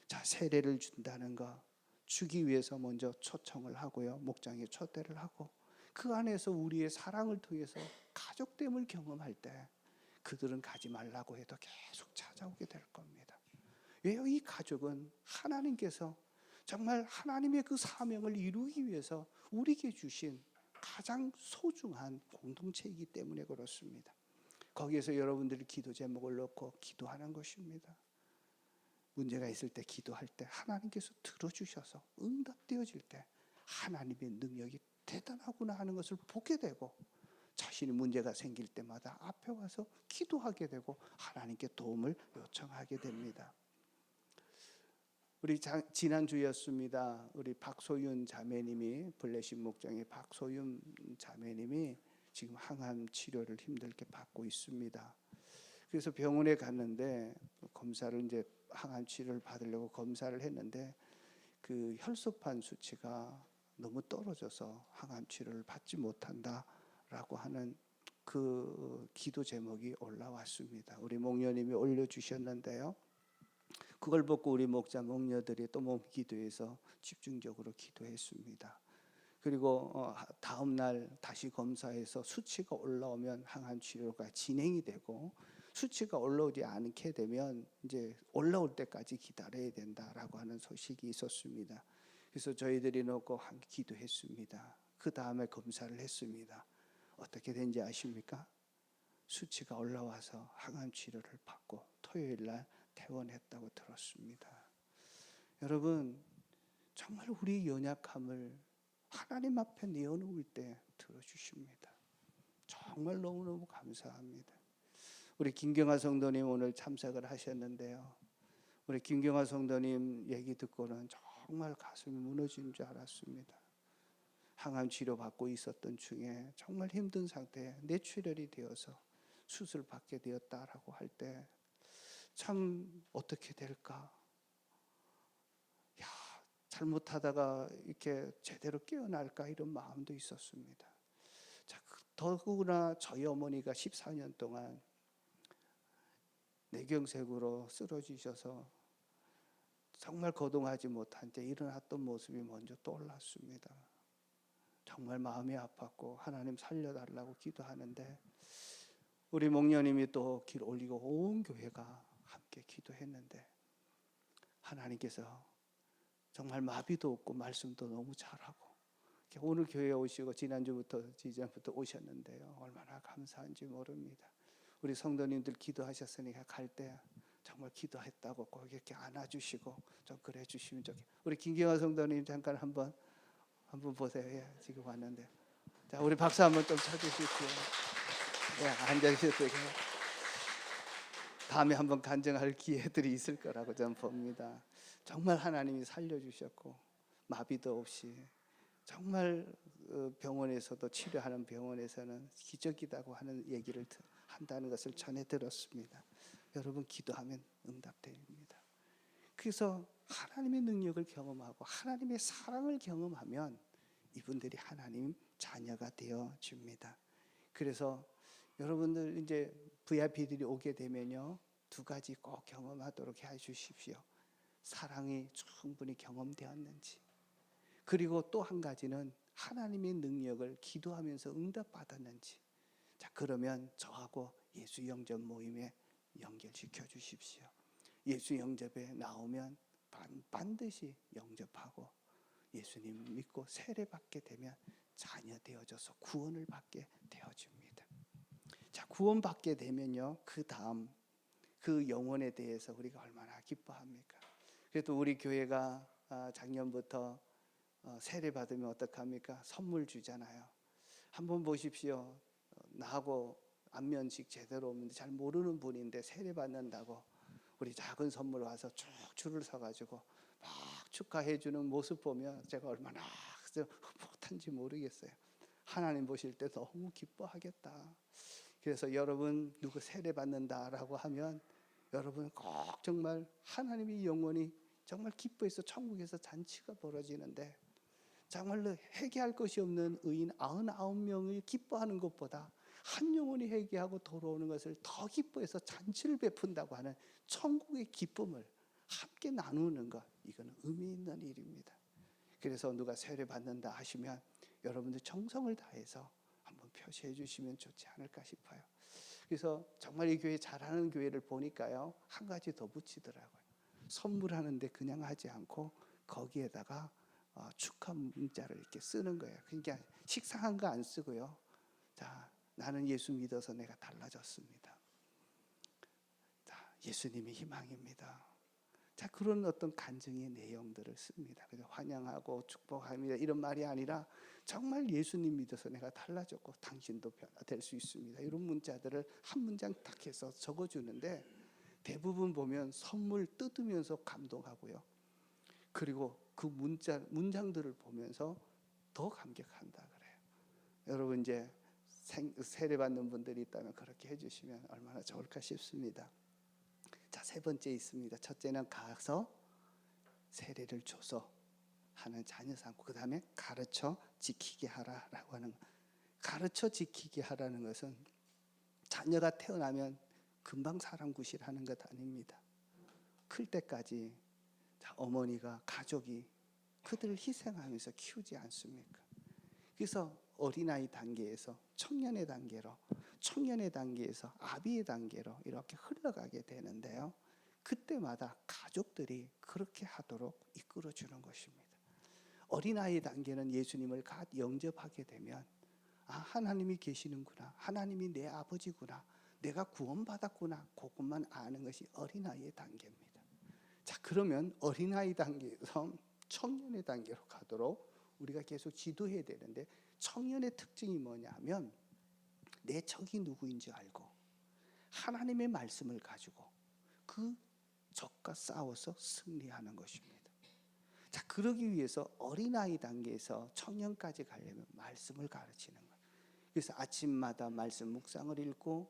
자, 세례를 준다는 거 주기 위해서 먼저 초청을 하고요, 목장에 초대를 하고 그 안에서 우리의 사랑을 통해서 가족됨을 경험할 때 그들은 가지 말라고 해도 계속 찾아오게 될 겁니다. 왜요? 이 가족은 하나님께서 정말 하나님의 그 사명을 이루기 위해서 우리에게 주신 가장 소중한 공동체이기 때문에 그렇습니다. 거기에서 여러분들이 기도 제목을 넣고 기도하는 것입니다. 문제가 있을 때 기도할 때 하나님께서 들어주셔서 응답되어질 때 하나님의 능력이 대단하구나 하는 것을 보게 되고 자신이 문제가 생길 때마다 앞에 와서 기도하게 되고 하나님께 도움을 요청하게 됩니다. 우리 지난주였습니다. 우리 박소윤 자매님이, 블레싱 목장의 박소윤 자매님이 지금 항암 치료를 힘들게 받고 있습니다. 그래서 병원에 갔는데 검사를 이제 항암 치료를 받으려고 검사를 했는데 그 혈소판 수치가 너무 떨어져서 항암 치료를 받지 못한다라고 하는 그 기도 제목이 올라왔습니다. 우리 목녀님이 올려주셨는데요. 그걸 보고 우리 목자 목녀들이 또 몸 기도해서 집중적으로 기도했습니다. 그리고 다음 날 다시 검사해서 수치가 올라오면 항암 치료가 진행이 되고 수치가 올라오지 않게 되면 이제 올라올 때까지 기다려야 된다라고 하는 소식이 있었습니다. 그래서 저희들이 놓고 함께 기도했습니다. 그 다음에 검사를 했습니다. 어떻게 된지 아십니까? 수치가 올라와서 항암 치료를 받고 토요일 날 퇴원했다고 들었습니다. 여러분 정말 우리의 연약함을 하나님 앞에 내어놓을 때 들어주십니다. 정말 너무너무 감사합니다. 우리 김경아 성도님 오늘 참석을 하셨는데요. 우리 김경아 성도님 얘기 듣고는 정말 가슴이 무너지는 줄 알았습니다. 항암 치료받고 있었던 중에 정말 힘든 상태에 뇌출혈이 되어서 수술 받게 되었다라고 할 때 참 어떻게 될까? 야, 잘못하다가 이렇게 제대로 깨어날까 이런 마음도 있었습니다. 자, 더구나 저희 어머니가 14년 동안 뇌경색으로 쓰러지셔서 정말 거동하지 못한 채 일어났던 모습이 먼저 떠올랐습니다. 정말 마음이 아팠고 하나님 살려달라고 기도하는데 우리 목녀님이 또 길 올리고 온 교회가 함께 기도했는데 하나님께서 정말 마비도 없고 말씀도 너무 잘하고 오늘 교회에 오시고 지난주부터 오셨는데요. 얼마나 감사한지 모릅니다. 우리 성도님들 기도하셨으니까 갈 때 정말 기도했다고 꼭 이렇게 안아주시고 좀 그래 주시면 좋겠어요. 우리 김경화 성도님 잠깐 한번 보세요. 예, 지금 왔는데 자 우리 박수 한번 좀 쳐주십시오. 예, 앉아주셔도 되고 다음에 한번 간증할 기회들이 있을 거라고 저는 봅니다. 정말 하나님이 살려주셨고 마비도 없이 정말 병원에서도 치료하는 병원에서는 기적이라고 하는 얘기를 한다는 것을 전해 들었습니다. 여러분 기도하면 응답됩니다. 그래서 하나님의 능력을 경험하고 하나님의 사랑을 경험하면 이분들이 하나님 자녀가 되어 줍니다. 그래서 여러분들 이제 VIP들이 오게 되면요 2가지 꼭 경험하도록 해 주십시오. 사랑이 충분히 경험되었는지, 그리고 또 한 가지는 하나님의 능력을 기도하면서 응답받았는지. 자, 그러면 저하고 예수 영접 모임에 연결시켜 주십시오. 예수 영접에 나오면 반드시 영접하고 예수님 믿고 세례받게 되면 자녀 되어져서 구원을 받게 되어집니다. 자, 구원받게 되면요 그 다음 그 영혼에 대해서 우리가 얼마나 기뻐합니까? 그래도 우리 교회가 작년부터 세례 받으면 어떡합니까? 선물 주잖아요. 한번 보십시오. 나하고 안면식 제대로 없는데 잘 모르는 분인데 세례 받는다고 우리 작은 선물 와서 쭉 줄을 서가지고 막 축하해 주는 모습 보면 제가 얼마나 흡복한지 모르겠어요. 하나님 보실 때 너무 기뻐하겠다. 그래서 여러분 누구 세례 받는다라고 하면 여러분 꼭 정말 하나님의 영혼이 정말 기뻐해서 천국에서 잔치가 벌어지는데 정말로 회개할 것이 없는 의인 99명이 기뻐하는 것보다 한 영혼이 회개하고 돌아오는 것을 더 기뻐해서 잔치를 베푼다고 하는 천국의 기쁨을 함께 나누는 것, 이거는 의미 있는 일입니다. 그래서 누가 세례 받는다 하시면 여러분들 정성을 다해서 한번 표시해 주시면 좋지 않을까 싶어요. 그래서 정말 이 교회 잘하는 교회를 보니까요 한 가지 더 붙이더라고요. 선물하는데 그냥 하지 않고 거기에다가 축하 문자를 이렇게 쓰는 거예요. 그러니까 식상한 거 안 쓰고요. 자, 나는 예수 믿어서 내가 달라졌습니다. 자, 예수님이 희망입니다. 자, 그런 어떤 간증의 내용들을 씁니다. 그래서 환영하고 축복합니다 이런 말이 아니라 정말 예수님 믿어서 내가 달라졌고 당신도 변화될 수 있습니다. 이런 문자들을 한 문장 딱 해서 적어주는데 대부분 보면 선물 뜯으면서 감동하고요. 그리고 그 문장들을 보면서 더 감격한다 그래요. 여러분 이제 세례 받는 분들이 있다면 그렇게 해주시면 얼마나 좋을까 싶습니다. 자, 3번째 있습니다. 첫째는 가서 세례를 줘서 하는 자녀 삼고 그 다음에 가르쳐 지키게 하라라고 하는 거. 가르쳐 지키게 하라는 것은 자녀가 태어나면 금방 사람 구실하는 것 아닙니다. 클 때까지 어머니가 가족이 그들을 희생하면서 키우지 않습니까? 그래서 어린아이 단계에서 청년의 단계로, 청년의 단계에서 아비의 단계로 이렇게 흘러가게 되는데요. 그때마다 가족들이 그렇게 하도록 이끌어주는 것입니다. 어린아이 단계는 예수님을 영접하게 되면 하나님이 계시는구나, 하나님이 내 아버지구나, 내가 구원받았구나, 그것만 아는 것이 어린아이의 단계입니다. 자, 그러면 어린아이 단계에서 청년의 단계로 가도록 우리가 계속 지도해야 되는데, 청년의 특징이 뭐냐면 내 적이 누구인지 알고 하나님의 말씀을 가지고 그 적과 싸워서 승리하는 것입니다. 자, 그러기 위해서 어린아이 단계에서 청년까지 가려면 말씀을 가르치는 거예요. 그래서 아침마다 말씀 묵상을 읽고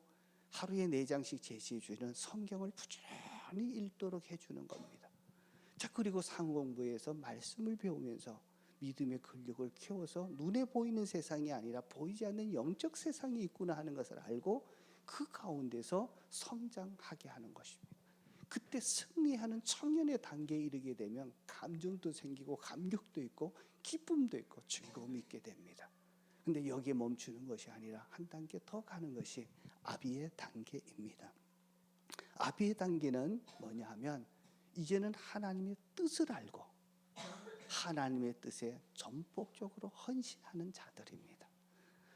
하루에 4장씩 제시해 주는 성경을 부지런히 읽도록 해주는 겁니다. 자, 그리고 상공부에서 말씀을 배우면서 믿음의 근력을 키워서 눈에 보이는 세상이 아니라 보이지 않는 영적 세상이 있구나 하는 것을 알고 그 가운데서 성장하게 하는 것입니다. 그때 승리하는 청년의 단계에 이르게 되면 감정도 생기고 감격도 있고 기쁨도 있고 즐거움이 있게 됩니다. 근데 여기에 멈추는 것이 아니라 한 단계 더 가는 것이 아비의 단계입니다. 아비의 단계는 뭐냐 하면 이제는 하나님의 뜻을 알고 하나님의 뜻에 전폭적으로 헌신하는 자들입니다.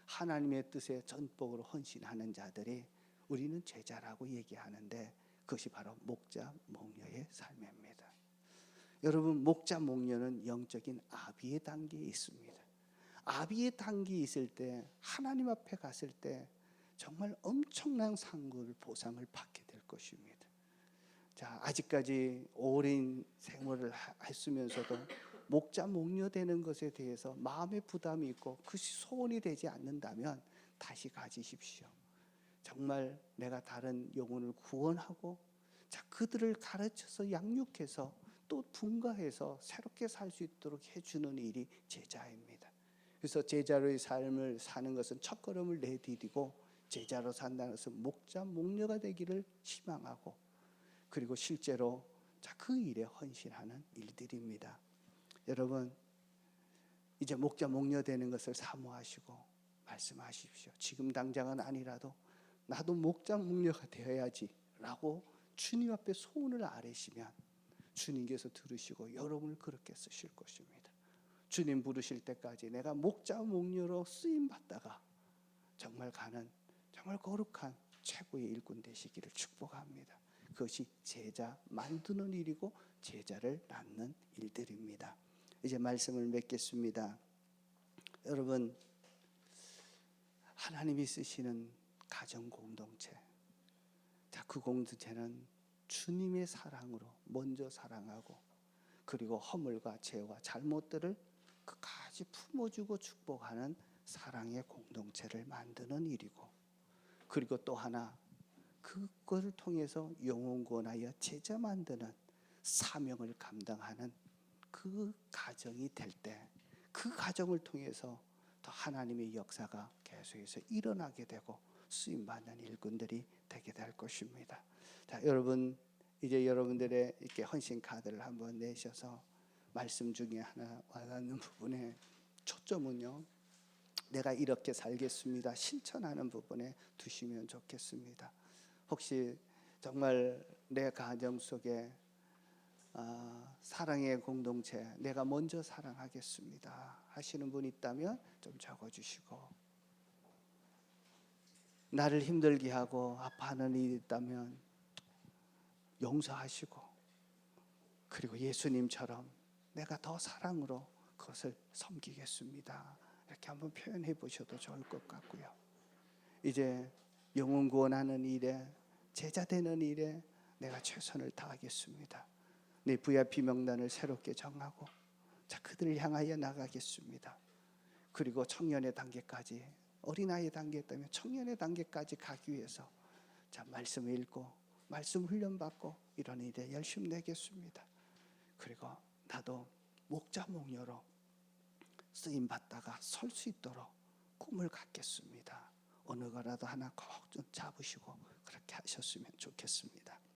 하나님의 뜻에 전폭으로 헌신하는 자들이 우리는 제자라고 얘기하는데, 그것이 바로 목자 목녀의 삶입니다. 여러분, 목자 목녀는 영적인 아비의 단계에 있습니다. 아비의 단계에 있을 때, 하나님 앞에 갔을 때 정말 엄청난 상급을 보상을 받게 될 것입니다. 자, 아직까지 오랜 생활을 했으면서도 목자 목녀 되는 것에 대해서 마음의 부담이 있고 그것이 소원이 되지 않는다면 다시 가지십시오. 정말 내가 다른 영혼을 구원하고, 자, 그들을 가르쳐서 양육해서 또 분가해서 새롭게 살 수 있도록 해주는 일이 제자입니다. 그래서 제자로의 삶을 사는 것은 첫걸음을 내디디고 제자로 산다는 것은 목자 목녀가 되기를 희망하고, 그리고 실제로 자, 그 일에 헌신하는 일들입니다. 여러분, 이제 목자 목녀 되는 것을 사모하시고 말씀하십시오. 지금 당장은 아니라도 나도 목자 목녀가 되어야지 라고 주님 앞에 소원을 아뢰시면 주님께서 들으시고 여러분을 그렇게 쓰실 것입니다. 주님 부르실 때까지 내가 목자 목녀로 쓰임 받다가 정말 가는 정말 거룩한 최고의 일꾼 되시기를 축복합니다. 그것이 제자 만드는 일이고 제자를 낳는 일들입니다. 이제 말씀을 맺겠습니다. 여러분, 하나님이 쓰시는 가정 공동체, 자, 그 공동체는 주님의 사랑으로 먼저 사랑하고, 그리고 허물과 죄와 잘못들을 끝까지 품어주고 축복하는 사랑의 공동체를 만드는 일이고, 그리고 또 하나 그것을 통해서 영혼 구원하여 제자 만드는 사명을 감당하는 그 가정이 될 때, 그 가정을 통해서 더 하나님의 역사가 계속해서 일어나게 되고 쓰임받는 일꾼들이 되게 될 것입니다. 자, 여러분, 이제 여러분들의 이렇게 헌신 카드를 한번 내셔서 말씀 중에 하나 와닿는 부분에 초점은요, 내가 이렇게 살겠습니다 실천하는 부분에 두시면 좋겠습니다. 혹시 정말 내 가정 속에 사랑의 공동체, 내가 먼저 사랑하겠습니다 하시는 분 있다면 좀 적어주시고, 나를 힘들게 하고 아파하는 일이 있다면 용서하시고, 그리고 예수님처럼 내가 더 사랑으로 그것을 섬기겠습니다 이렇게 한번 표현해 보셔도 좋을 것 같고요. 이제 영혼 구원하는 일에, 제자 되는 일에 내가 최선을 다하겠습니다. 내 VIP 명단을 새롭게 정하고, 자, 그들을 향하여 나가겠습니다. 그리고 청년의 단계까지, 어린아이 단계 때문에 청년의 단계까지 가기 위해서 자, 말씀 읽고 말씀 훈련받고 이런 일에 열심히 내겠습니다. 그리고 나도 목자 목녀로 쓰임 받다가 설 수 있도록 꿈을 갖겠습니다. 어느 거라도 하나 꼭 좀 잡으시고 그렇게 하셨으면 좋겠습니다.